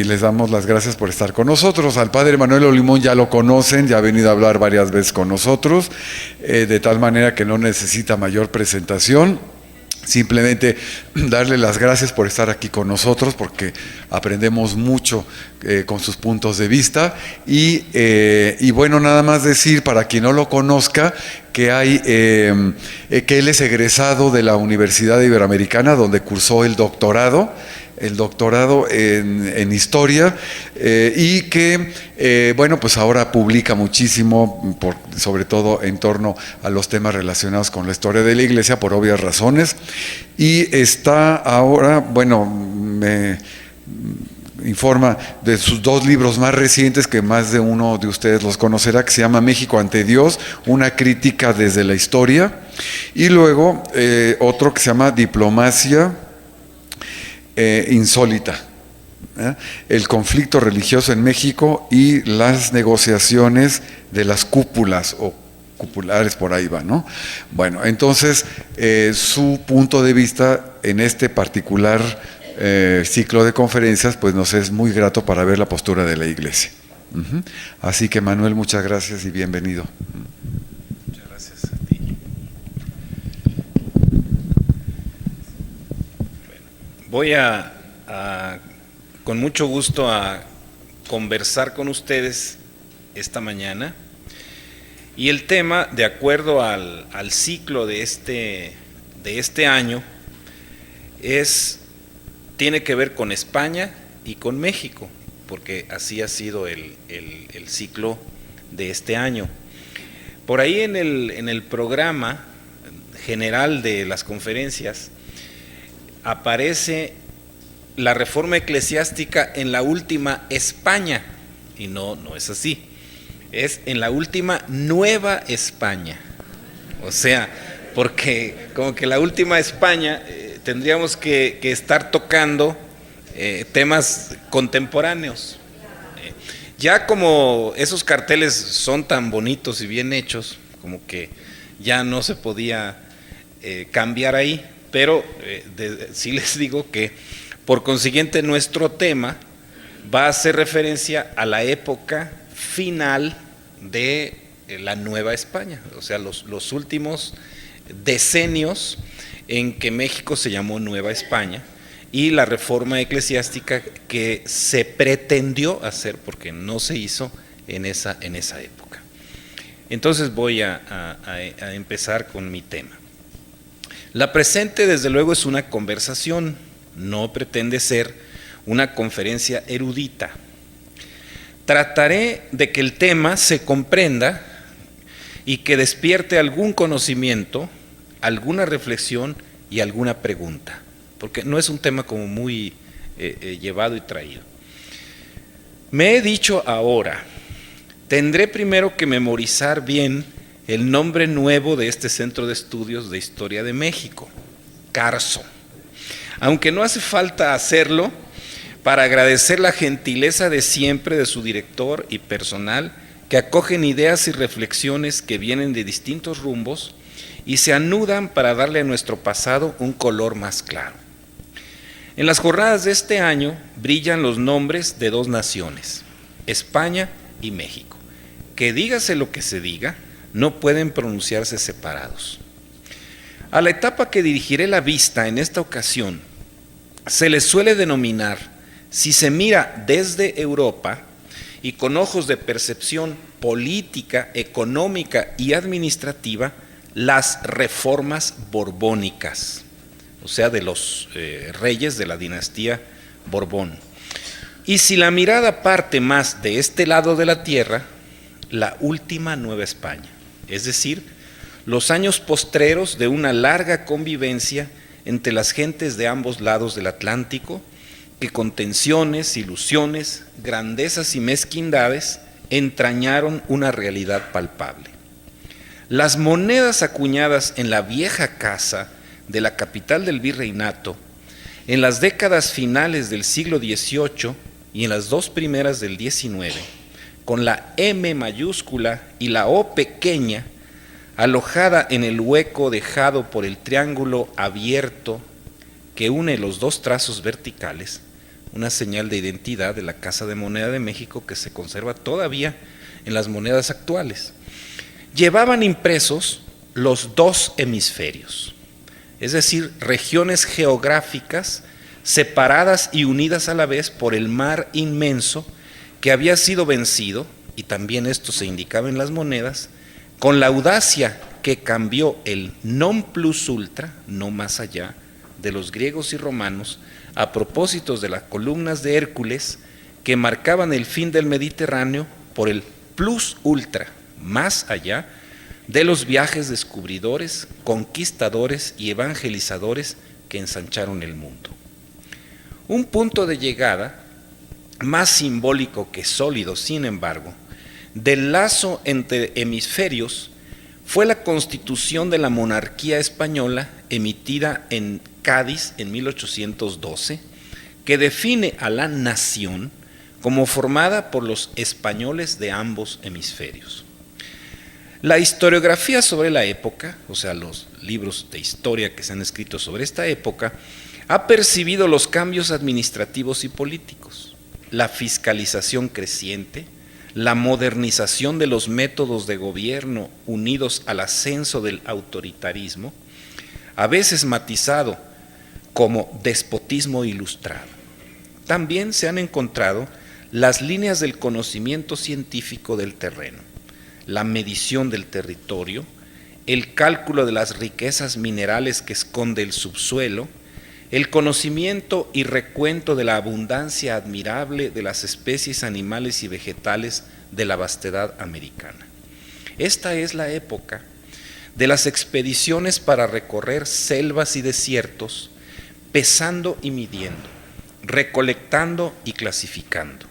les damos las gracias por estar con nosotros. Al padre Manuel Olimón ya lo conocen, ya ha venido a hablar varias veces con nosotros, de tal manera que no necesita mayor presentación. Simplemente darle las gracias por estar aquí con nosotros, porque aprendemos mucho con sus puntos de vista. Y bueno, nada más decir, para quien no lo conozca, que él es egresado de la Universidad Iberoamericana, donde cursó el doctorado en historia, y que bueno, pues ahora publica muchísimo, sobre todo en torno a los temas relacionados con la historia de la Iglesia, por obvias razones, y está ahora, bueno, me informa de sus dos libros más recientes, que más de uno de ustedes los conocerá, que se llama México ante Dios, una crítica desde la historia, y luego otro que se llama Diplomacia insólita, el conflicto religioso en México y las negociaciones de las cúpulas o cupulares, por ahí va, ¿no? Bueno, entonces su punto de vista en este particular ciclo de conferencias, pues nos es muy grato para ver la postura de la Iglesia. Así que, Manuel, muchas gracias y bienvenido. Muchas gracias a ti. Voy con mucho gusto a conversar con ustedes esta mañana, y el tema, de acuerdo al ciclo de este año, tiene que ver con España y con México, porque así ha sido el ciclo de este año. Por ahí en el programa general de las conferencias aparece la reforma eclesiástica en la última España, y no es así, es en la última Nueva España. O sea, porque como que la última España tendríamos que estar tocando temas contemporáneos. Ya como esos carteles son tan bonitos y bien hechos, como que ya no se podía cambiar ahí. Pero sí les digo que, por consiguiente, nuestro tema va a hacer referencia a la época final de la Nueva España, o sea, los últimos decenios en que México se llamó Nueva España, y la reforma eclesiástica que se pretendió hacer, porque no se hizo en esa época. Entonces voy a empezar con mi tema. La presente, desde luego, es una conversación, no pretende ser una conferencia erudita. Trataré de que el tema se comprenda y que despierte algún conocimiento, alguna reflexión y alguna pregunta, porque no es un tema como muy llevado y traído. Me he dicho ahora, tendré primero que memorizar bien el nombre nuevo de este Centro de Estudios de Historia de México, CARSO, aunque no hace falta hacerlo para agradecer la gentileza de siempre de su director y personal, que acogen ideas y reflexiones que vienen de distintos rumbos y se anudan para darle a nuestro pasado un color más claro. En las jornadas de este año brillan los nombres de dos naciones, España y México, que dígase lo que se diga, no pueden pronunciarse separados. A la etapa que dirigiré la vista en esta ocasión se le suele denominar, si se mira desde Europa y con ojos de percepción política, económica y administrativa, las reformas borbónicas, o sea, de los reyes de la dinastía Borbón. Y si la mirada parte más de este lado de la tierra, la última Nueva España, es decir, los años postreros de una larga convivencia entre las gentes de ambos lados del Atlántico, que con tensiones, ilusiones, grandezas y mezquindades entrañaron una realidad palpable. Las monedas acuñadas en la vieja casa de la capital del virreinato, en las décadas finales del siglo XVIII y en las dos primeras del XIX, con la M mayúscula y la O pequeña, alojada en el hueco dejado por el triángulo abierto que une los dos trazos verticales, una señal de identidad de la Casa de Moneda de México que se conserva todavía en las monedas actuales. Llevaban impresos los dos hemisferios, es decir, regiones geográficas separadas y unidas a la vez por el mar inmenso que había sido vencido, y también esto se indicaba en las monedas, con la audacia que cambió el non plus ultra, no más allá, de los griegos y romanos, a propósito de las columnas de Hércules que marcaban el fin del Mediterráneo, por el plus ultra, más allá, de los viajes descubridores, conquistadores y evangelizadores que ensancharon el mundo. Un punto de llegada, más simbólico que sólido, sin embargo, del lazo entre hemisferios fue la Constitución de la Monarquía Española emitida en Cádiz en 1812, que define a la nación como formada por los españoles de ambos hemisferios. La historiografía sobre la época, o sea, los libros de historia que se han escrito sobre esta época, ha percibido los cambios administrativos y políticos, la fiscalización creciente, la modernización de los métodos de gobierno unidos al ascenso del autoritarismo, a veces matizado como despotismo ilustrado. También se han encontrado las líneas del conocimiento científico del terreno, la medición del territorio, el cálculo de las riquezas minerales que esconde el subsuelo, el conocimiento y recuento de la abundancia admirable de las especies animales y vegetales de la vastedad americana. Esta es la época de las expediciones para recorrer selvas y desiertos, pesando y midiendo, recolectando y clasificando.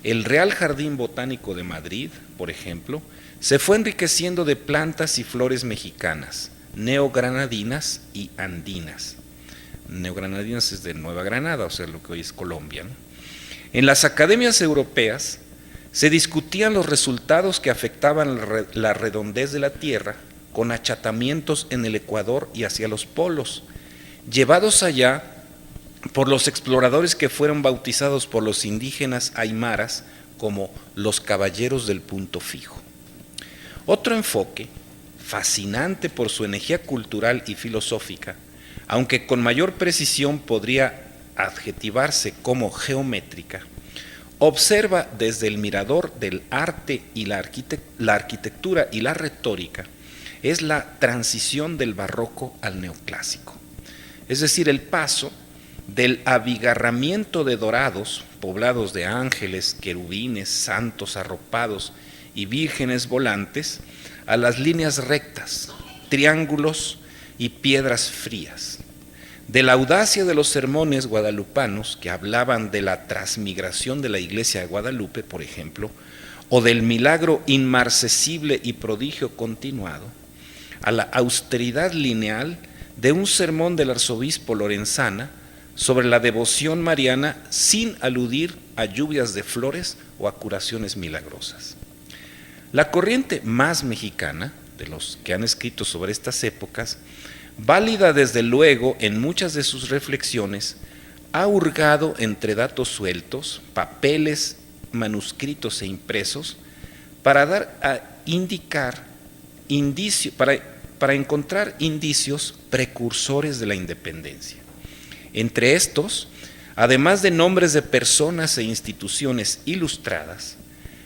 El Real Jardín Botánico de Madrid, por ejemplo, se fue enriqueciendo de plantas y flores mexicanas, neogranadinas y andinas. Neogranadinas es de Nueva Granada, o sea, lo que hoy es Colombia, ¿no? En las academias europeas se discutían los resultados que afectaban la redondez de la Tierra con achatamientos en el Ecuador y hacia los polos, llevados allá por los exploradores que fueron bautizados por los indígenas aymaras como los caballeros del punto fijo. Otro enfoque, fascinante por su energía cultural y filosófica, aunque con mayor precisión podría adjetivarse como geométrica, observa desde el mirador del arte y la arquitectura y la retórica, es la transición del barroco al neoclásico, es decir, el paso del abigarramiento de dorados, poblados de ángeles, querubines, santos arropados y vírgenes volantes, a las líneas rectas, triángulos y piedras frías. De la audacia de los sermones guadalupanos que hablaban de la transmigración de la iglesia de Guadalupe, por ejemplo, o del milagro inmarcesible y prodigio continuado, a la austeridad lineal de un sermón del arzobispo Lorenzana sobre la devoción mariana sin aludir a lluvias de flores o a curaciones milagrosas. La corriente más mexicana, de los que han escrito sobre estas épocas, válida desde luego en muchas de sus reflexiones, ha hurgado entre datos sueltos, papeles, manuscritos e impresos, para dar a indicar indicios, para encontrar indicios precursores de la independencia. Entre estos, además de nombres de personas e instituciones ilustradas,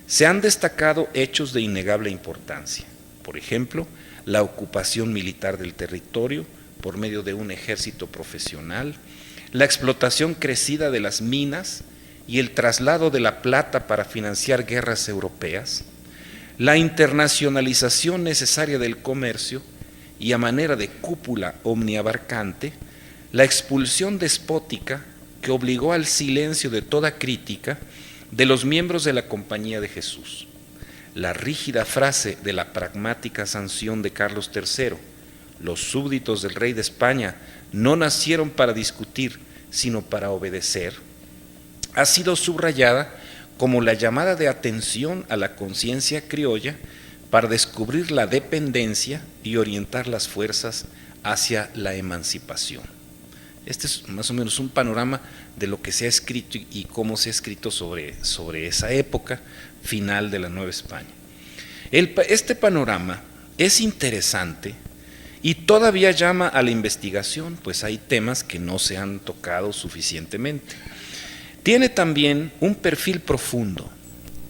se han destacado hechos de innegable importancia. Por ejemplo, la ocupación militar del territorio por medio de un ejército profesional, la explotación crecida de las minas y el traslado de la plata para financiar guerras europeas, la internacionalización necesaria del comercio y a manera de cúpula omniabarcante, la expulsión despótica que obligó al silencio de toda crítica de los miembros de la Compañía de Jesús, la rígida frase de la pragmática sanción de Carlos III, los súbditos del rey de España no nacieron para discutir, sino para obedecer, ha sido subrayada como la llamada de atención a la conciencia criolla para descubrir la dependencia y orientar las fuerzas hacia la emancipación. Este es más o menos un panorama de lo que se ha escrito y cómo se ha escrito sobre esa época final de la Nueva España. Este panorama es interesante y todavía llama a la investigación, pues hay temas que no se han tocado suficientemente. Tiene también un perfil profundo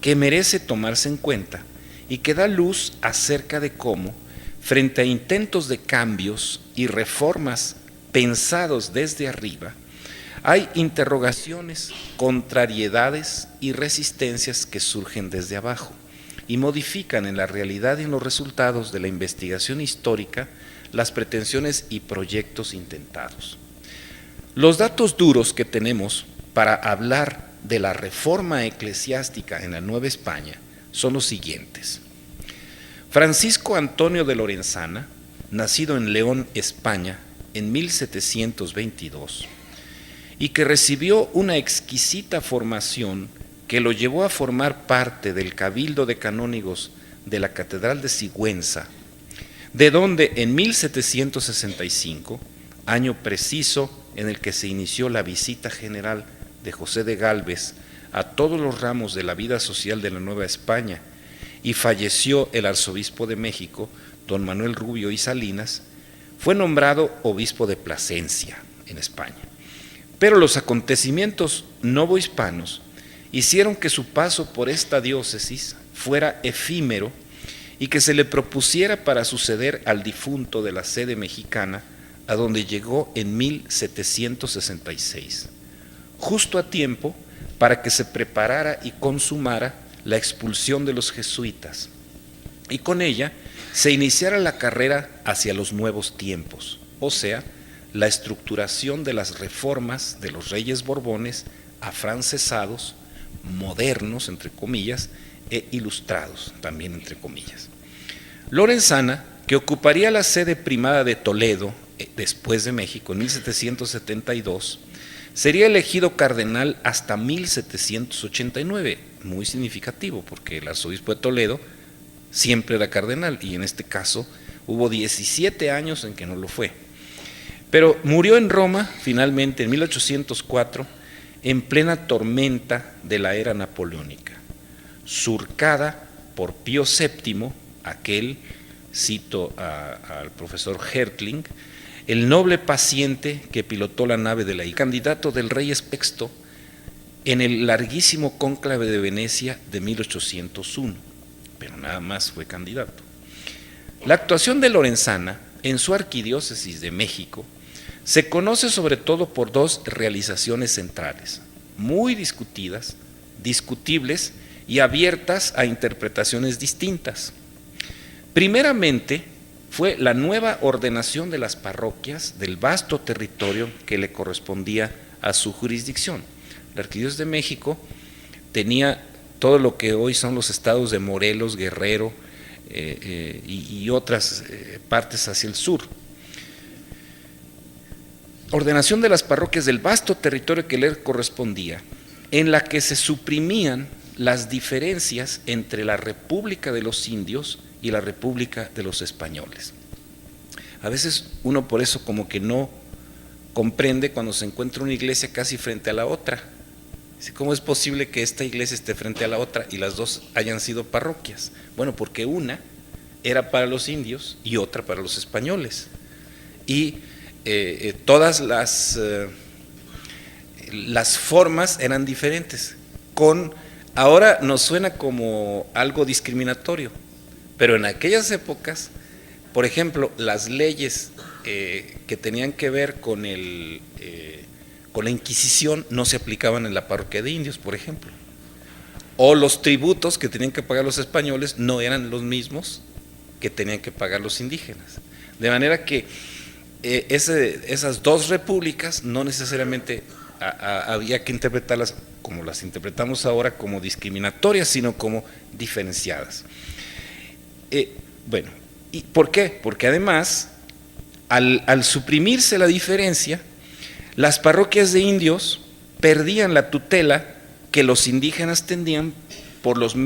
que merece tomarse en cuenta y que da luz acerca de cómo, frente a intentos de cambios y reformas pensados desde arriba, hay interrogaciones, contrariedades y resistencias que surgen desde abajo y modifican en la realidad y en los resultados de la investigación histórica las pretensiones y proyectos intentados. Los datos duros que tenemos para hablar de la reforma eclesiástica en la Nueva España son los siguientes. Francisco Antonio de Lorenzana, nacido en León, España, en 1722, y que recibió una exquisita formación que lo llevó a formar parte del Cabildo de Canónigos de la Catedral de Sigüenza, de donde en 1765, año preciso en el que se inició la visita general de José de Gálvez a todos los ramos de la vida social de la Nueva España, y falleció el arzobispo de México, don Manuel Rubio y Salinas, fue nombrado obispo de Plasencia, en España. Pero los acontecimientos novohispanos hicieron que su paso por esta diócesis fuera efímero y que se le propusiera para suceder al difunto de la sede mexicana, a donde llegó en 1766, justo a tiempo para que se preparara y consumara la expulsión de los jesuitas, y con ella se iniciara la carrera hacia los nuevos tiempos, o sea, la estructuración de las reformas de los reyes borbones afrancesados, modernos, entre comillas, e ilustrados, también entre comillas. Lorenzana, que ocuparía la sede primada de Toledo, después de México, en 1772, sería elegido cardenal hasta 1789, muy significativo, porque el arzobispo de Toledo siempre era cardenal, y en este caso hubo 17 años en que no lo fue. Pero murió en Roma, finalmente, en 1804, en plena tormenta de la era napoleónica, surcada por Pío VII, aquel, cito al profesor Hertling, el noble paciente que pilotó la nave de la candidato del rey VI en el larguísimo cónclave de Venecia de 1801, pero nada más fue candidato. La actuación de Lorenzana en su arquidiócesis de México se conoce sobre todo por dos realizaciones centrales, muy discutidas, discutibles y abiertas a interpretaciones distintas. Primeramente, fue la nueva ordenación de las parroquias del vasto territorio que le correspondía a su jurisdicción. La Arquidiócesis de México tenía todo lo que hoy son los estados de Morelos, Guerrero y otras partes hacia el sur. Ordenación de las parroquias del vasto territorio que le correspondía, en la que se suprimían las diferencias entre la República de los Indios y la República de los Españoles. A veces uno por eso como que no comprende cuando se encuentra una iglesia casi frente a la otra. ¿Cómo es posible que esta iglesia esté frente a la otra y las dos hayan sido parroquias? Bueno, porque una era para los indios y otra para los españoles. Y todas las formas eran diferentes. Ahora nos suena como algo discriminatorio, pero en aquellas épocas, por ejemplo, las leyes que tenían que ver con la Inquisición no se aplicaban en la parroquia de indios, por ejemplo. O los tributos que tenían que pagar los españoles no eran los mismos que tenían que pagar los indígenas. De manera que esas dos repúblicas no necesariamente había que interpretarlas como las interpretamos ahora, como discriminatorias, sino como diferenciadas. Bueno, ¿y por qué? Porque además, al suprimirse la diferencia, las parroquias de indios perdían la tutela que los indígenas tenían por los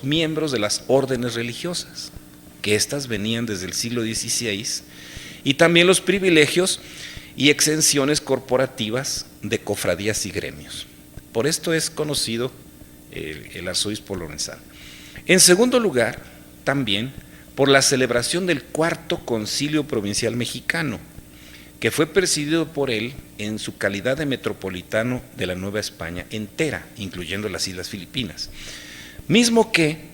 miembros de las órdenes religiosas, que éstas venían desde el siglo XVI, y también los privilegios y exenciones corporativas de cofradías y gremios. Por esto es conocido el arzobispo Lorenzana. En segundo lugar, también por la celebración del Cuarto Concilio Provincial Mexicano, que fue presidido por él en su calidad de metropolitano de la Nueva España entera, incluyendo las Islas Filipinas, mismo que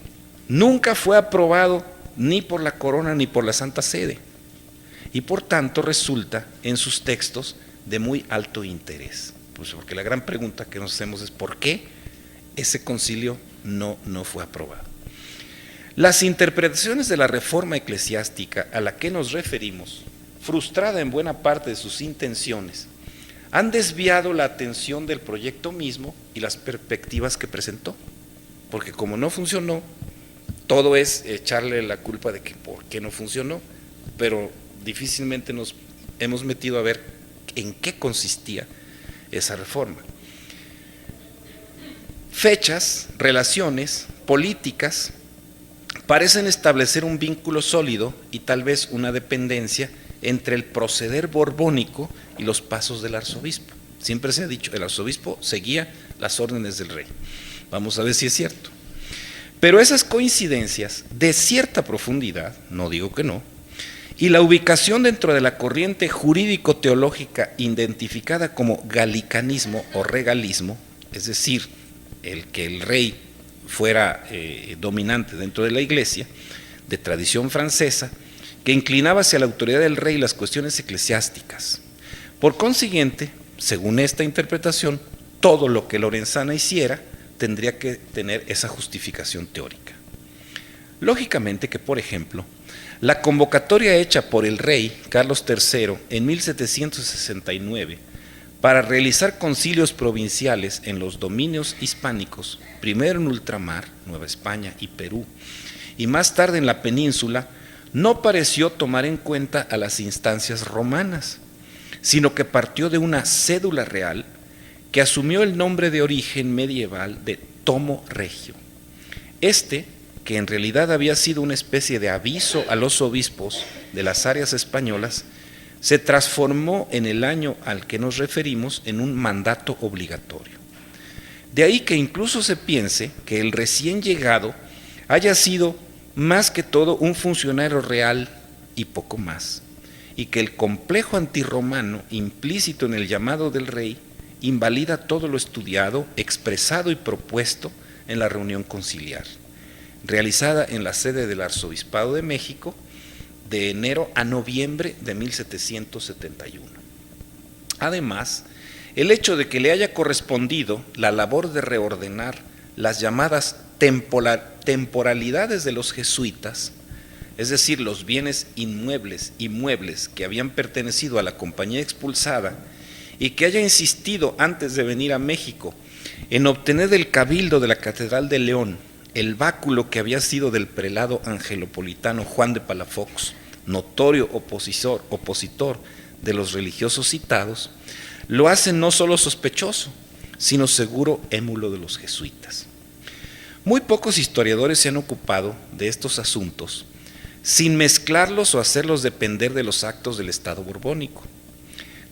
nunca fue aprobado ni por la Corona ni por la Santa Sede, y por tanto resulta en sus textos de muy alto interés. Pues porque la gran pregunta que nos hacemos es ¿por qué ese concilio no fue aprobado? Las interpretaciones de la reforma eclesiástica a la que nos referimos, frustrada en buena parte de sus intenciones, han desviado la atención del proyecto mismo y las perspectivas que presentó, porque como no funcionó, todo es echarle la culpa de que por qué no funcionó, pero difícilmente nos hemos metido a ver en qué consistía esa reforma. Fechas, relaciones, políticas parecen establecer un vínculo sólido y tal vez una dependencia entre el proceder borbónico y los pasos del arzobispo. Siempre se ha dicho, el arzobispo seguía las órdenes del rey. Vamos a ver si es cierto. Pero esas coincidencias de cierta profundidad, no digo que no, y la ubicación dentro de la corriente jurídico-teológica identificada como galicanismo o regalismo, es decir, el que el rey fuera dominante dentro de la Iglesia, de tradición francesa, que inclinaba hacia la autoridad del rey y las cuestiones eclesiásticas. Por consiguiente, según esta interpretación, todo lo que Lorenzana hiciera tendría que tener esa justificación teórica. Lógicamente que, por ejemplo, la convocatoria hecha por el rey Carlos III en 1769 para realizar concilios provinciales en los dominios hispánicos, primero en ultramar, Nueva España y Perú, y más tarde en la península, no pareció tomar en cuenta a las instancias romanas, sino que partió de una cédula real que asumió el nombre de origen medieval de Tomo Regio. Que en realidad había sido una especie de aviso a los obispos de las áreas españolas, se transformó en el año al que nos referimos en un mandato obligatorio. De ahí que incluso se piense que el recién llegado haya sido más que todo un funcionario real y poco más, y que el complejo antirromano implícito en el llamado del rey invalida todo lo estudiado, expresado y propuesto en la reunión conciliar, realizada en la sede del Arzobispado de México de enero a noviembre de 1771. Además, el hecho de que le haya correspondido la labor de reordenar las llamadas temporalidades de los jesuitas, es decir, los bienes inmuebles y muebles que habían pertenecido a la compañía expulsada, y que haya insistido antes de venir a México en obtener del Cabildo de la Catedral de León el báculo que había sido del prelado angelopolitano Juan de Palafox, notorio opositor de los religiosos citados, lo hace no solo sospechoso, sino seguro émulo de los jesuitas. Muy pocos historiadores se han ocupado de estos asuntos sin mezclarlos o hacerlos depender de los actos del Estado borbónico.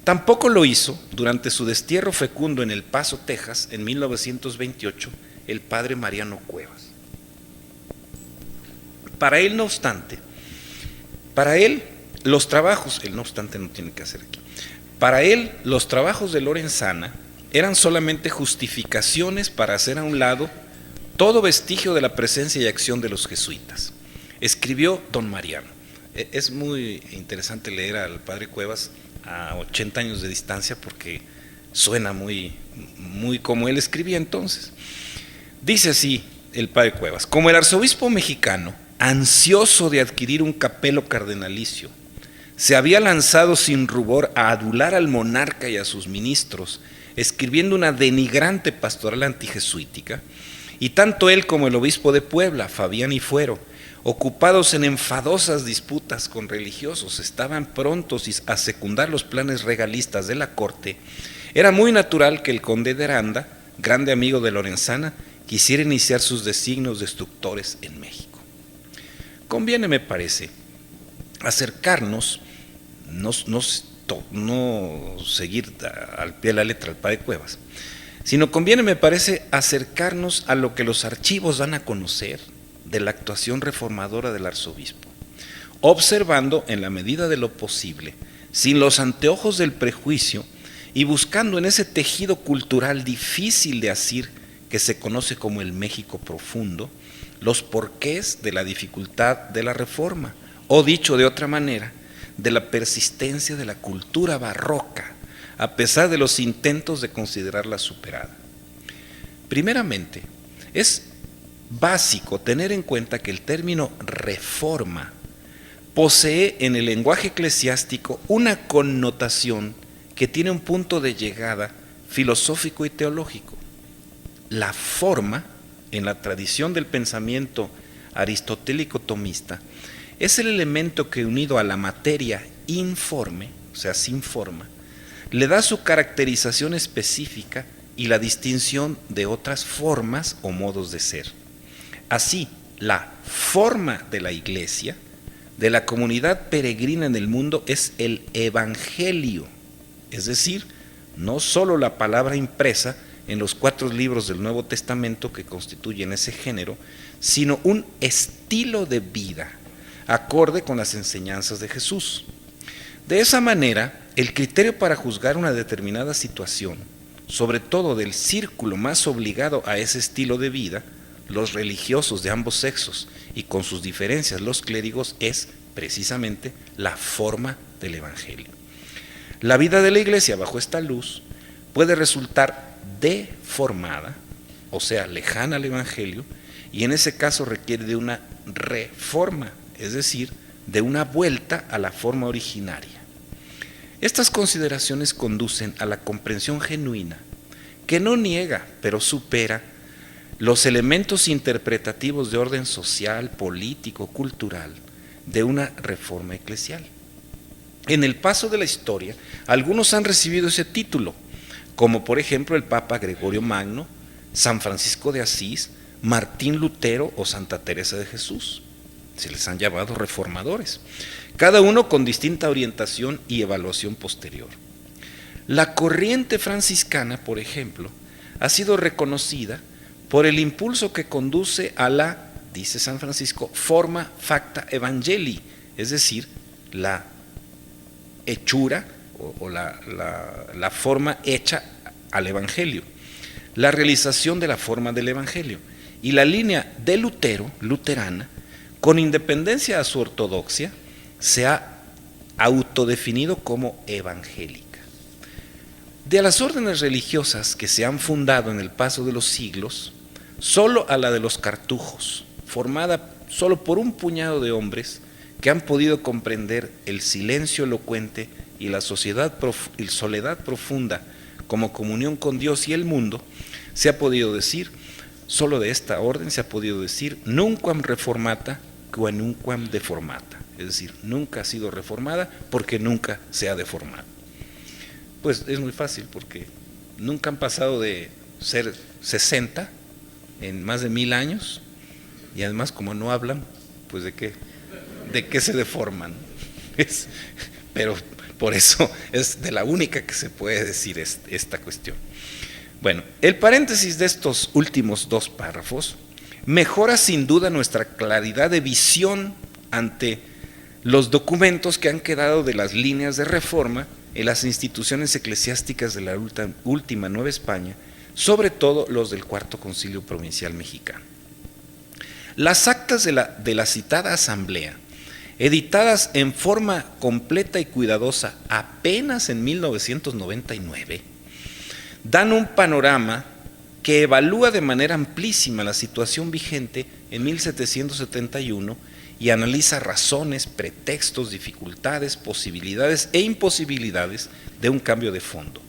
Tampoco lo hizo durante su destierro fecundo en El Paso, Texas, en 1928, el padre Mariano Cuevas. Para él, no obstante, los trabajos de Lorenzana eran solamente justificaciones para hacer a un lado todo vestigio de la presencia y acción de los jesuitas. Escribió don Mariano. Es muy interesante leer al padre Cuevas a 80 años de distancia porque suena muy como él escribía entonces. Dice así el padre Cuevas: como el arzobispo mexicano, ansioso de adquirir un capelo cardenalicio, se había lanzado sin rubor a adular al monarca y a sus ministros, escribiendo una denigrante pastoral antijesuítica, y tanto él como el obispo de Puebla, Fabián y Fuero, ocupados en enfadosas disputas con religiosos, estaban prontos a secundar los planes regalistas de la corte, era muy natural que el conde de Aranda, grande amigo de Lorenzana, quisiera iniciar sus designios destructores en México. Conviene, me parece, acercarnos, no no seguir al pie de la letra al padre Cuevas, sino conviene, me parece, acercarnos a lo que los archivos dan a conocer de la actuación reformadora del arzobispo, observando en la medida de lo posible, sin los anteojos del prejuicio y buscando en ese tejido cultural difícil de asir que se conoce como el México profundo, los porqués de la dificultad de la reforma, o dicho de otra manera, de la persistencia de la cultura barroca, a pesar de los intentos de considerarla superada. Primeramente, es básico tener en cuenta que el término reforma posee en el lenguaje eclesiástico una connotación que tiene un punto de llegada filosófico y teológico. La forma, en la tradición del pensamiento aristotélico tomista, es el elemento que, unido a la materia informe, o sea, sin forma, le da su caracterización específica y la distinción de otras formas o modos de ser. Así, la forma de la Iglesia, de la comunidad peregrina en el mundo, es el Evangelio, es decir, no solo la palabra impresa en los 4 libros del Nuevo Testamento que constituyen ese género, sino un estilo de vida acorde con las enseñanzas de Jesús. De esa manera, el criterio para juzgar una determinada situación, sobre todo del círculo más obligado a ese estilo de vida, los religiosos de ambos sexos y con sus diferencias los clérigos, es precisamente la forma del Evangelio. La vida de la Iglesia bajo esta luz puede resultar deformada, o sea, lejana al Evangelio, y en ese caso requiere de una reforma, es decir, de una vuelta a la forma originaria. Estas consideraciones conducen a la comprensión genuina, que no niega, pero supera los elementos interpretativos de orden social, político, cultural, de una reforma eclesial. En el paso de la historia, algunos han recibido ese título, como por ejemplo el Papa Gregorio Magno, San Francisco de Asís, Martín Lutero o Santa Teresa de Jesús. Se les han llamado reformadores, cada uno con distinta orientación y evaluación posterior. La corriente franciscana, por ejemplo, ha sido reconocida por el impulso que conduce a la, dice San Francisco, forma facta evangelii, es decir, la hechura o la forma hecha al Evangelio, la realización de la forma del Evangelio. Y la línea de Lutero, luterana, con independencia a su ortodoxia, se ha autodefinido como evangélica. De las órdenes religiosas que se han fundado en el paso de los siglos, solo a la de los cartujos, formada solo por un puñado de hombres que han podido comprender el silencio elocuente y la soledad profunda como comunión con Dios y el mundo, se ha podido decir, solo de esta orden se ha podido decir, nunquam reformata qua nunquam deformata, es decir, nunca ha sido reformada porque nunca se ha deformado. Pues es muy fácil, porque nunca han pasado de ser 60 en más de 1000 años, y además como no hablan, pues de qué se deforman. Pero por eso es de la única que se puede decir esta cuestión. Bueno, el paréntesis de estos últimos 2 párrafos mejora sin duda nuestra claridad de visión ante los documentos que han quedado de las líneas de reforma en las instituciones eclesiásticas de la última Nueva España, sobre todo los del Cuarto Concilio Provincial Mexicano. Las actas de la citada asamblea, editadas en forma completa y cuidadosa apenas en 1999, dan un panorama que evalúa de manera amplísima la situación vigente en 1771 y analiza razones, pretextos, dificultades, posibilidades e imposibilidades de un cambio de fondo.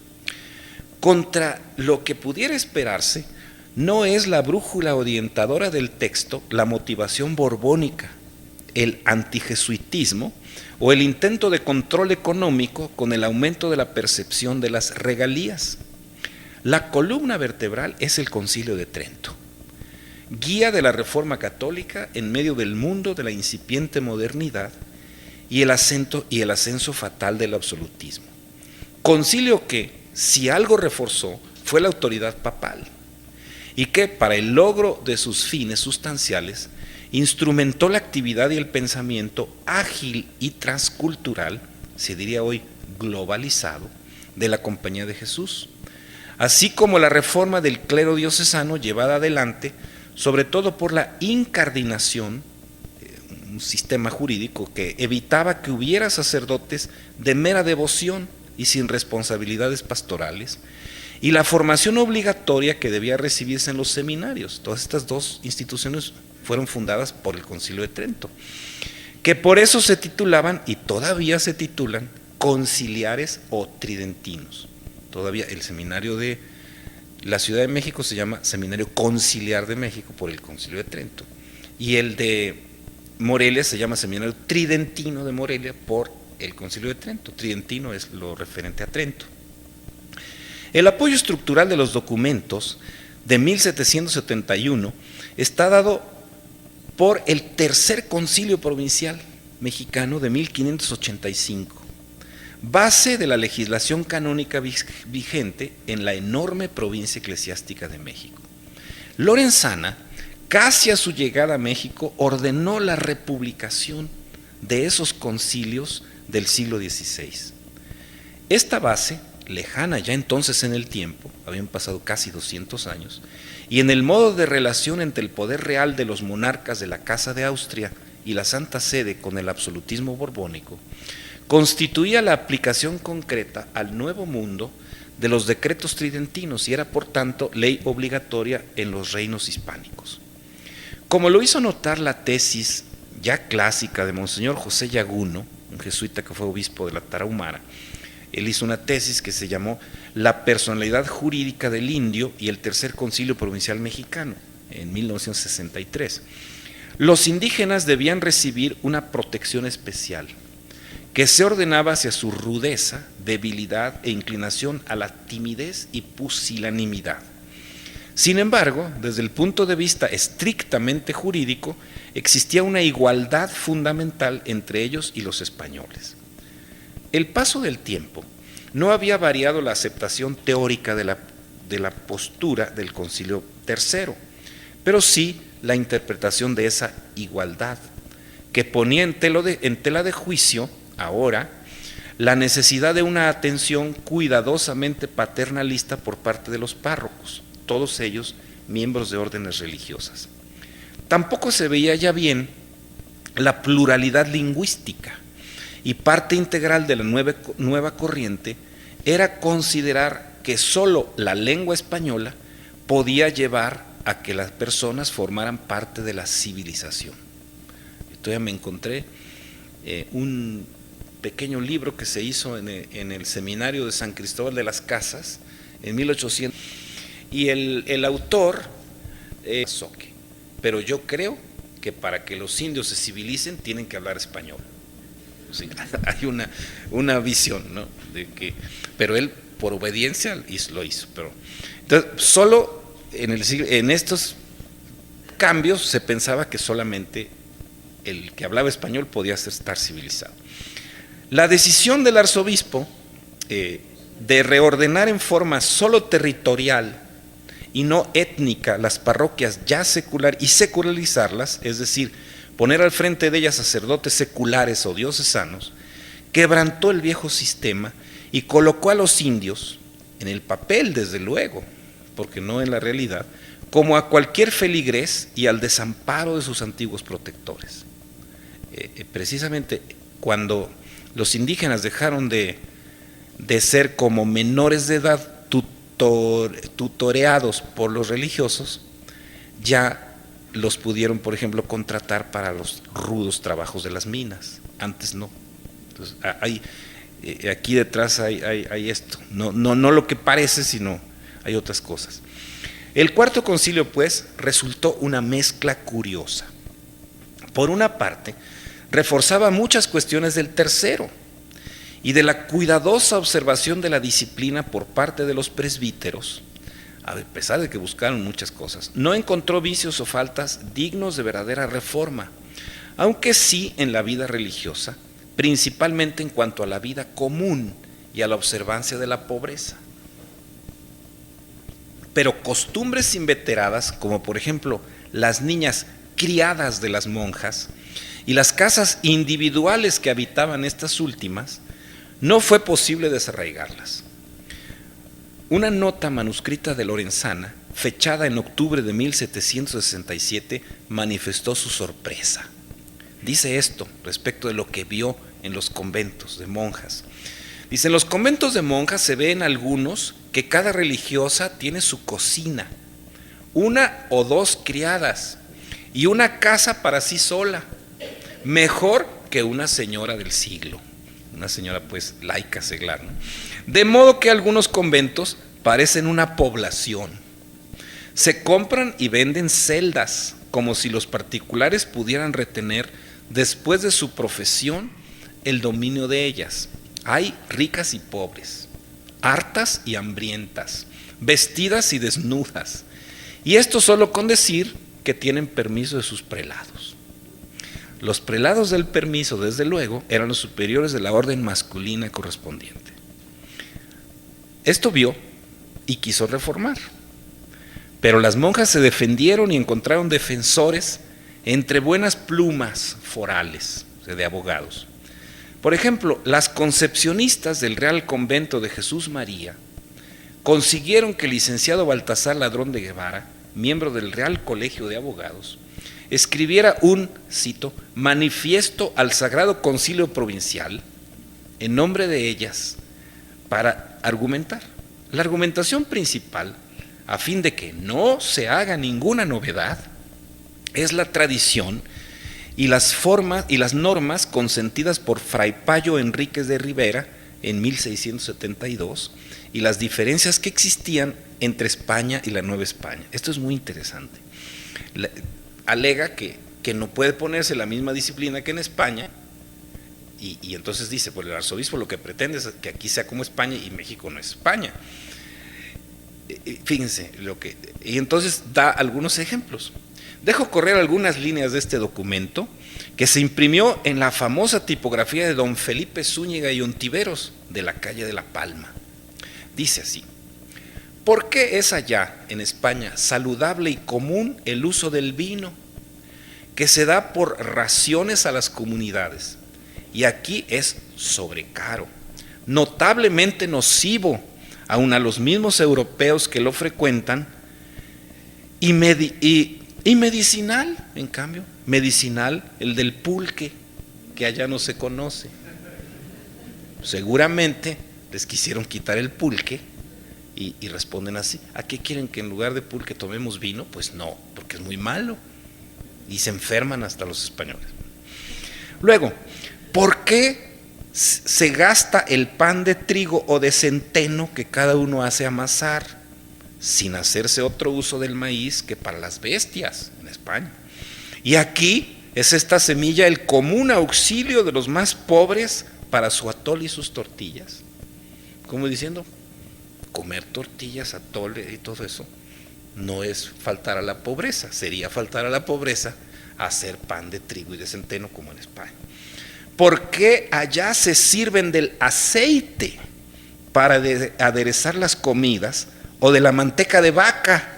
Contra lo que pudiera esperarse, no es la brújula orientadora del texto la motivación borbónica, el antijesuitismo o el intento de control económico con el aumento de la percepción de las regalías. La columna vertebral es el Concilio de Trento, guía de la Reforma Católica en medio del mundo de la incipiente modernidad y el ascenso fatal del absolutismo. Concilio que, si algo reforzó, fue la autoridad papal, y que, para el logro de sus fines sustanciales, instrumentó la actividad y el pensamiento ágil y transcultural, se diría hoy globalizado, de la Compañía de Jesús, así como la reforma del clero diocesano llevada adelante, sobre todo por la incardinación, un sistema jurídico que evitaba que hubiera sacerdotes de mera devoción y sin responsabilidades pastorales, y la formación obligatoria que debía recibirse en los seminarios. Todas estas dos instituciones fueron fundadas por el Concilio de Trento, que por eso se titulaban, y todavía se titulan, conciliares o tridentinos. Todavía el seminario de la Ciudad de México se llama Seminario Conciliar de México por el Concilio de Trento, y el de Morelia se llama Seminario Tridentino de Morelia por el Concilio de Trento. Tridentino es lo referente a Trento. El apoyo estructural de los documentos de 1771 está dado por el Tercer Concilio Provincial Mexicano de 1585, base de la legislación canónica vigente en la enorme provincia eclesiástica de México. Lorenzana, casi a su llegada a México, ordenó la republicación de esos concilios del siglo XVI. Esta base, lejana ya entonces en el tiempo, habían pasado casi 200 años, y en el modo de relación entre el poder real de los monarcas de la Casa de Austria y la Santa Sede con el absolutismo borbónico, constituía la aplicación concreta al nuevo mundo de los decretos tridentinos y era por tanto ley obligatoria en los reinos hispánicos. Como lo hizo notar la tesis ya clásica de Monseñor José Yaguno, un jesuita que fue obispo de la Tarahumara, él hizo una tesis que se llamó La personalidad jurídica del indio y el Tercer Concilio Provincial Mexicano, en 1963. Los indígenas debían recibir una protección especial, que se ordenaba hacia su rudeza, debilidad e inclinación a la timidez y pusilanimidad. Sin embargo, desde el punto de vista estrictamente jurídico, existía una igualdad fundamental entre ellos y los españoles. El paso del tiempo no había variado la aceptación teórica de la postura del Concilio III, pero sí la interpretación de esa igualdad, que ponía en tela de juicio ahora la necesidad de una atención cuidadosamente paternalista por parte de los párrocos, todos ellos miembros de órdenes religiosas. Tampoco se veía ya bien la pluralidad lingüística, y parte integral de la nueva corriente era considerar que sólo la lengua española podía llevar a que las personas formaran parte de la civilización. Entonces me encontré un pequeño libro que se hizo en el seminario de San Cristóbal de las Casas en 1800, y el autor es Soque, pero yo creo que para que los indios se civilicen tienen que hablar español. Sí, hay una visión, ¿no? Pero él por obediencia lo hizo. Entonces, solo en estos cambios se pensaba que solamente el que hablaba español podía estar civilizado. La decisión del arzobispo de reordenar en forma solo territorial y no étnica las parroquias ya secular y secularizarlas, es decir, poner al frente de ellas sacerdotes seculares o diocesanos, quebrantó el viejo sistema y colocó a los indios, en el papel desde luego, porque no en la realidad, como a cualquier feligrés y al desamparo de sus antiguos protectores. Precisamente cuando los indígenas dejaron de ser como menores de edad tutoreados por los religiosos, ya los pudieron, por ejemplo, contratar para los rudos trabajos de las minas. Antes no. Entonces, aquí detrás hay esto. No lo que parece, sino hay otras cosas. El Cuarto Concilio, pues, resultó una mezcla curiosa. Por una parte, reforzaba muchas cuestiones del tercero y de la cuidadosa observación de la disciplina por parte de los presbíteros. A pesar de que buscaron muchas cosas, no encontró vicios o faltas dignos de verdadera reforma, aunque sí en la vida religiosa principalmente en cuanto a la vida común y a la observancia de la pobreza. Pero costumbres inveteradas, como por ejemplo las niñas criadas de las monjas y las casas individuales que habitaban estas últimas, no fue posible desarraigarlas. Una nota manuscrita de Lorenzana, fechada en octubre de 1767, manifestó su sorpresa. Dice esto respecto de lo que vio en los conventos de monjas. Dice, en los conventos de monjas se ve en algunos que cada religiosa tiene su cocina, una o dos criadas y una casa para sí sola, mejor que una señora del siglo, una señora pues laica seglar, ¿no? De modo que algunos conventos parecen una población. Se compran y venden celdas, como si los particulares pudieran retener, después de su profesión, el dominio de ellas. Hay ricas y pobres, hartas y hambrientas, vestidas y desnudas. Y esto solo con decir que tienen permiso de sus prelados. Los prelados del permiso, desde luego, eran los superiores de la orden masculina correspondiente. Esto vio y quiso reformar. Pero las monjas se defendieron y encontraron defensores entre buenas plumas forales, o sea, de abogados. Por ejemplo, las concepcionistas del Real Convento de Jesús María consiguieron que el licenciado Baltasar Ladrón de Guevara, miembro del Real Colegio de Abogados, escribiera un, cito, manifiesto al Sagrado Concilio Provincial en nombre de ellas para argumentar. La argumentación principal, a fin de que no se haga ninguna novedad, es la tradición y las formas y las normas consentidas por Fray Payo Enríquez de Rivera en 1672 y las diferencias que existían entre España y la Nueva España. Esto es muy interesante. Alega que no puede ponerse la misma disciplina que en España y entonces dice, pues el arzobispo lo que pretende es que aquí sea como España y México no es España. Fíjense y entonces da algunos ejemplos. Dejo correr algunas líneas de este documento que se imprimió en la famosa tipografía de don Felipe Zúñiga y Ontiveros de la calle de La Palma. Dice así: ¿por qué es allá en España saludable y común el uso del vino, que se da por raciones a las comunidades, y aquí es sobrecaro, notablemente nocivo aun a los mismos europeos que lo frecuentan, y medicinal, en cambio, medicinal el del pulque, que allá no se conoce? Seguramente les quisieron quitar el pulque y responden así: ¿a qué quieren que en lugar de pulque tomemos vino? Pues no, porque es muy malo y se enferman hasta los españoles. Luego, ¿por qué se gasta el pan de trigo o de centeno que cada uno hace amasar, sin hacerse otro uso del maíz que para las bestias en España? Y aquí es esta semilla el común auxilio de los más pobres para su atole y sus tortillas. Como diciendo, comer tortillas, atole y todo eso no es faltar a la pobreza, sería faltar a la pobreza hacer pan de trigo y de centeno como en España. ¿Por qué allá se sirven del aceite para aderezar las comidas o de la manteca de vaca?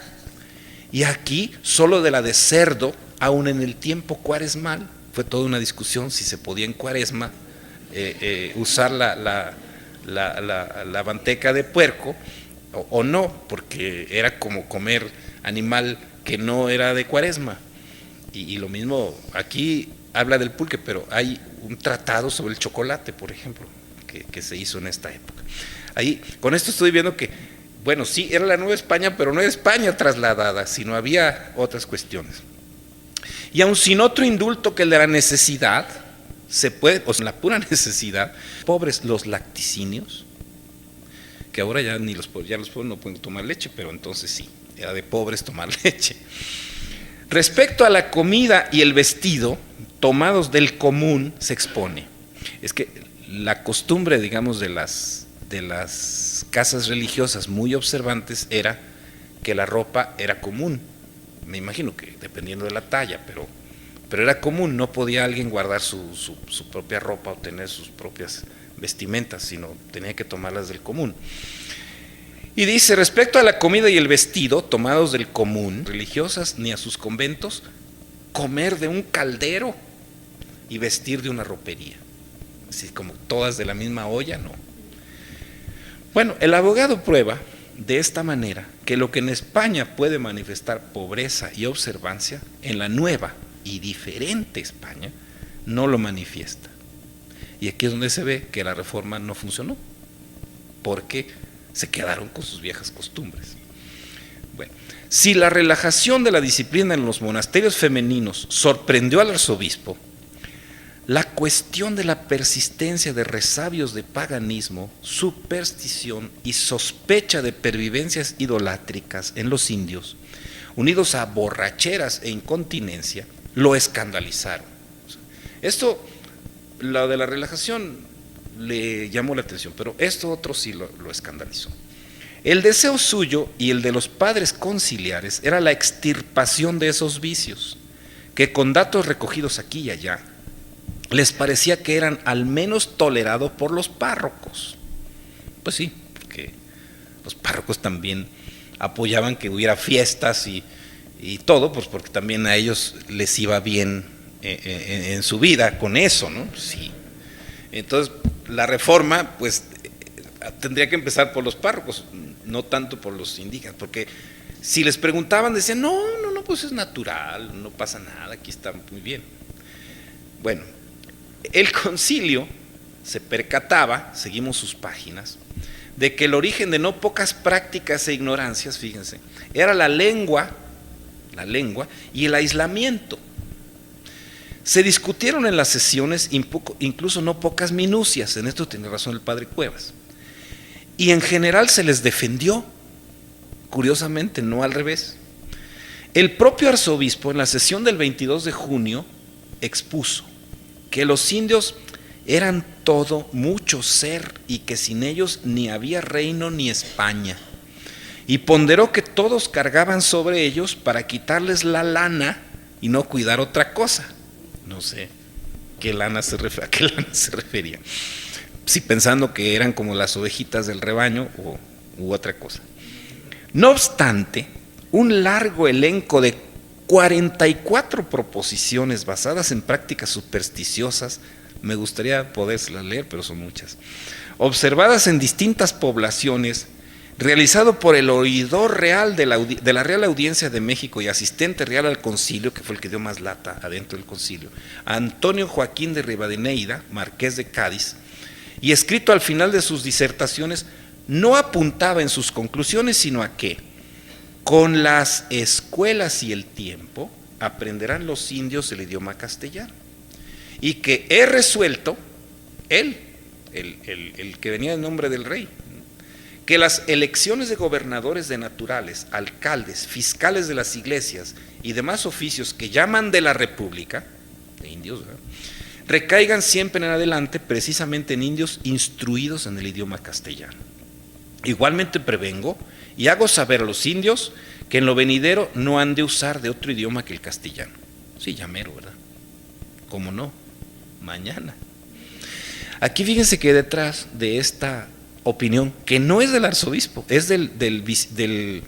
Y aquí solo de la de cerdo, aún en el tiempo cuaresmal. Fue toda una discusión si se podía en cuaresma usar la manteca de puerco o no, porque era como comer animal que no era de cuaresma. Y lo mismo, aquí habla del pulque, pero hay un tratado sobre el chocolate, por ejemplo, que se hizo en esta época. Ahí, con esto estoy viendo que, bueno, sí, era la Nueva España, pero no era España trasladada, sino había otras cuestiones. Y aun sin otro indulto que el de la necesidad, se puede, o sea, la pura necesidad, pobres los lacticinios, que ahora ya los pobres no pueden tomar leche, pero entonces sí, era de pobres tomar leche. Respecto a la comida y el vestido, tomados del común, se expone. Es que la costumbre, digamos, de las casas religiosas muy observantes era que la ropa era común. Me imagino que dependiendo de la talla, pero era común, no podía alguien guardar su propia ropa o tener sus propias vestimentas, sino tenía que tomarlas del común. Y dice, respecto a la comida y el vestido, tomados del común, religiosas ni a sus conventos, comer de un caldero y vestir de una ropería. Así como todas de la misma olla, no. Bueno, el abogado prueba de esta manera que lo que en España puede manifestar pobreza y observancia, en la nueva y diferente España no lo manifiesta. Y aquí es donde se ve que la reforma no funcionó, porque se quedaron con sus viejas costumbres. Bueno, si la relajación de la disciplina en los monasterios femeninos sorprendió al arzobispo, la cuestión de la persistencia de resabios de paganismo, superstición y sospecha de pervivencias idolátricas en los indios, unidos a borracheras e incontinencia, lo escandalizaron. Esto, lo de la relajación le llamó la atención, pero esto otro sí lo escandalizó. El deseo suyo y el de los padres conciliares era la extirpación de esos vicios, que con datos recogidos aquí y allá, les parecía que eran al menos tolerados por los párrocos. Pues sí, porque los párrocos también apoyaban que hubiera fiestas y todo, pues porque también a ellos les iba bien en su vida con eso, ¿no? Sí. Entonces, la reforma, pues, tendría que empezar por los párrocos, no tanto por los indígenas, porque si les preguntaban, decían, no, pues es natural, no pasa nada, aquí está muy bien. Bueno, el concilio se percataba, seguimos sus páginas, de que el origen de no pocas prácticas e ignorancias, fíjense, era la lengua y el aislamiento. Se discutieron en las sesiones incluso no pocas minucias, en esto tiene razón el padre Cuevas, y en general se les defendió, curiosamente, no al revés. El propio arzobispo en la sesión del 22 de junio expuso que los indios eran todo, mucho ser, y que sin ellos ni había reino ni España. Y ponderó que todos cargaban sobre ellos para quitarles la lana y no cuidar otra cosa. No sé a qué lana se refería. Sí, pensando que eran como las ovejitas del rebaño u otra cosa. No obstante, un largo elenco de 44 proposiciones basadas en prácticas supersticiosas, me gustaría podérselas leer, pero son muchas, observadas en distintas poblaciones, realizado por el oidor real de la Real Audiencia de México y asistente real al concilio, que fue el que dio más lata adentro del concilio, Antonio Joaquín de Rivadeneira, marqués de Cádiz, y escrito al final de sus disertaciones, no apuntaba en sus conclusiones sino a que con las escuelas y el tiempo aprenderán los indios el idioma castellano, y que he resuelto, él, el que venía en nombre del rey, que las elecciones de gobernadores de naturales, alcaldes, fiscales de las iglesias y demás oficios que llaman de la república, de indios, ¿verdad?, recaigan siempre en adelante precisamente en indios instruidos en el idioma castellano. Igualmente prevengo y hago saber a los indios que en lo venidero no han de usar de otro idioma que el castellano. Sí, ya mero, ¿verdad? ¿Cómo no? Mañana. Aquí fíjense que detrás de esta opinión, que no es del arzobispo, es del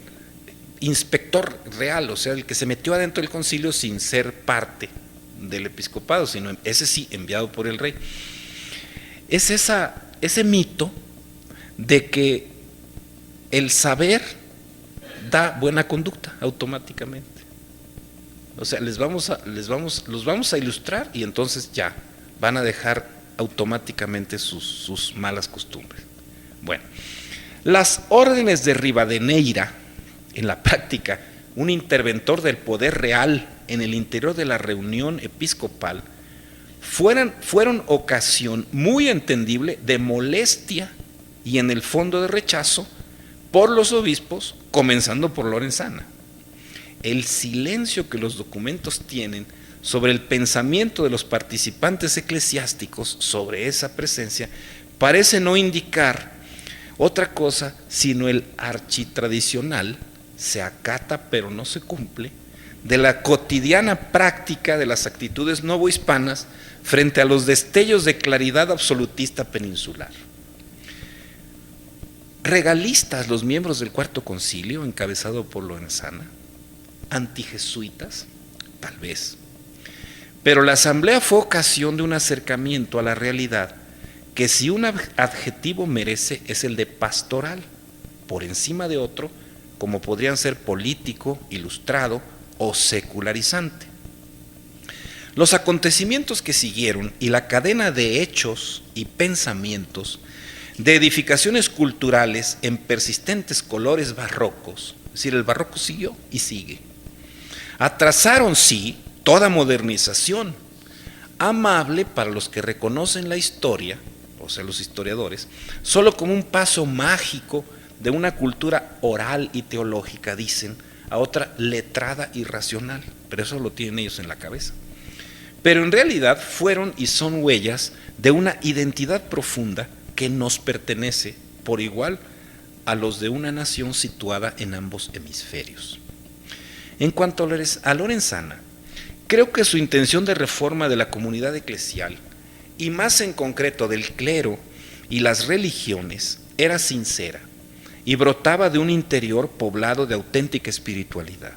inspector real, o sea, el que se metió adentro del concilio sin ser parte del episcopado, sino ese sí, enviado por el rey. Es ese mito de que el saber da buena conducta automáticamente. O sea, los vamos a ilustrar y entonces ya van a dejar automáticamente sus malas costumbres. Bueno, las órdenes de Rivadeneira, en la práctica, un interventor del poder real en el interior de la reunión episcopal, fueron ocasión muy entendible de molestia y en el fondo de rechazo por los obispos, comenzando por Lorenzana. El silencio que los documentos tienen sobre el pensamiento de los participantes eclesiásticos sobre esa presencia parece no indicar otra cosa sino el architradicional, se acata pero no se cumple, de la cotidiana práctica de las actitudes novohispanas frente a los destellos de claridad absolutista peninsular. Regalistas los miembros del Cuarto Concilio, encabezado por Lorenzana, antijesuitas, tal vez. Pero la asamblea fue ocasión de un acercamiento a la realidad que si un adjetivo merece es el de pastoral, por encima de otro, como podrían ser político, ilustrado o secularizante. Los acontecimientos que siguieron y la cadena de hechos y pensamientos, de edificaciones culturales en persistentes colores barrocos, es decir, el barroco siguió y sigue, atrasaron, sí, toda modernización, amable para los que reconocen la historia, o sea, los historiadores, solo como un paso mágico de una cultura oral y teológica, dicen, a otra letrada y racional, pero eso lo tienen ellos en la cabeza. Pero en realidad fueron y son huellas de una identidad profunda que nos pertenece por igual a los de una nación situada en ambos hemisferios. En cuanto a Lorenzana, creo que su intención de reforma de la comunidad eclesial, y más en concreto del clero y las religiones, era sincera y brotaba de un interior poblado de auténtica espiritualidad.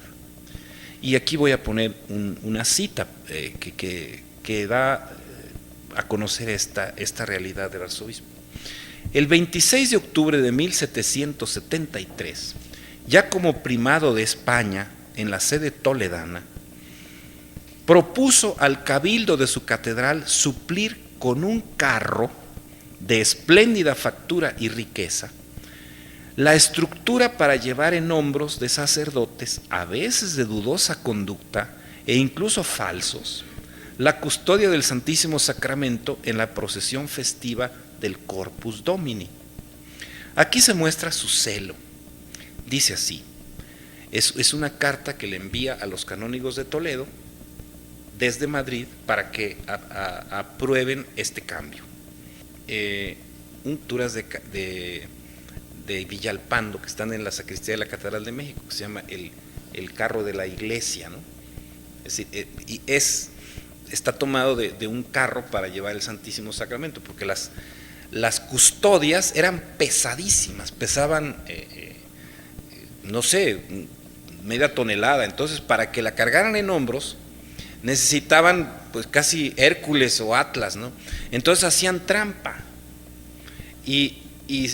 Y aquí voy a poner una cita que da a conocer esta realidad del arzobispo. El 26 de octubre de 1773, ya como primado de España en la sede toledana, propuso al cabildo de su catedral suplir con un carro de espléndida factura y riqueza la estructura para llevar en hombros de sacerdotes, a veces de dudosa conducta e incluso falsos, la custodia del Santísimo Sacramento en la procesión festiva del Corpus Domini. Aquí se muestra su celo. Dice así, es una carta que le envía a los canónigos de Toledo desde Madrid para que aprueben este cambio. Unturas de Villalpando, que están en la sacristía de la Catedral de México, que se llama el carro de la iglesia, ¿no? Es decir, está tomado de un carro para llevar el Santísimo Sacramento, porque las custodias eran pesadísimas, pesaban, no sé, media tonelada. Entonces, para que la cargaran en hombros, necesitaban pues casi Hércules o Atlas, ¿no? Entonces hacían trampa y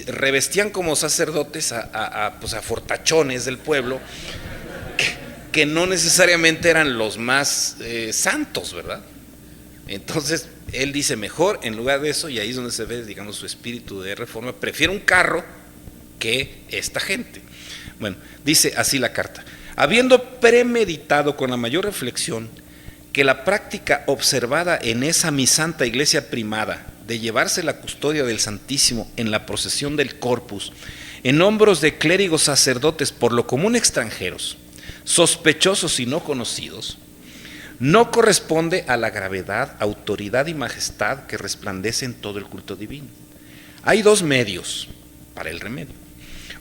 revestían como sacerdotes a fortachones del pueblo que no necesariamente eran los más santos, ¿verdad? Entonces él dice, mejor en lugar de eso, y ahí es donde se ve, digamos, su espíritu de reforma, prefiero un carro que esta gente. Bueno, dice así la carta: habiendo premeditado con la mayor reflexión que la práctica observada en esa mi santa iglesia primada de llevarse la custodia del Santísimo en la procesión del Corpus en hombros de clérigos sacerdotes por lo común extranjeros, sospechosos y no conocidos, no corresponde a la gravedad, autoridad y majestad que resplandece en todo el culto divino. Hay dos medios para el remedio.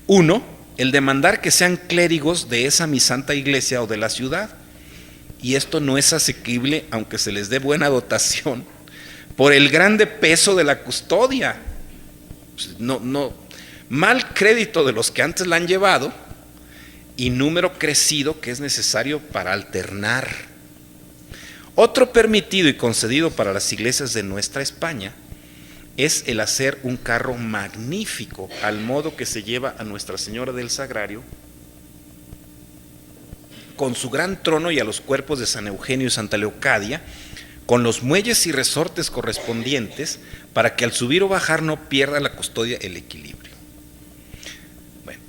Uno, el demandar que sean clérigos de esa mi santa iglesia o de la ciudad, y esto no es asequible aunque se les dé buena dotación, por el grande peso de la custodia. Mal crédito de los que antes la han llevado y número crecido que es necesario para alternar. Otro permitido y concedido para las iglesias de nuestra España es el hacer un carro magnífico al modo que se lleva a Nuestra Señora del Sagrario, con su gran trono y a los cuerpos de San Eugenio y Santa Leocadia, con los muelles y resortes correspondientes, para que al subir o bajar no pierda la custodia el equilibrio. Bueno,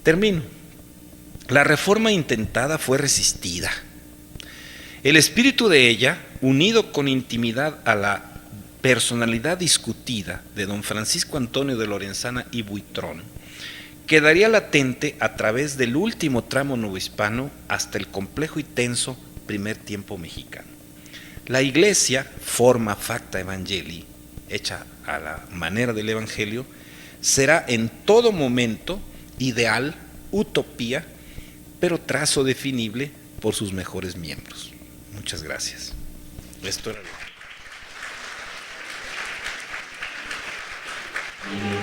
termino. La reforma intentada fue resistida. El espíritu de ella, unido con intimidad a la personalidad discutida de don Francisco Antonio de Lorenzana y Buitrón, quedaría latente a través del último tramo novohispano hasta el complejo y tenso primer tiempo mexicano. La Iglesia, forma facta evangelii, hecha a la manera del Evangelio, será en todo momento ideal, utopía, pero trazo definible por sus mejores miembros. Muchas gracias. Esto era lo que...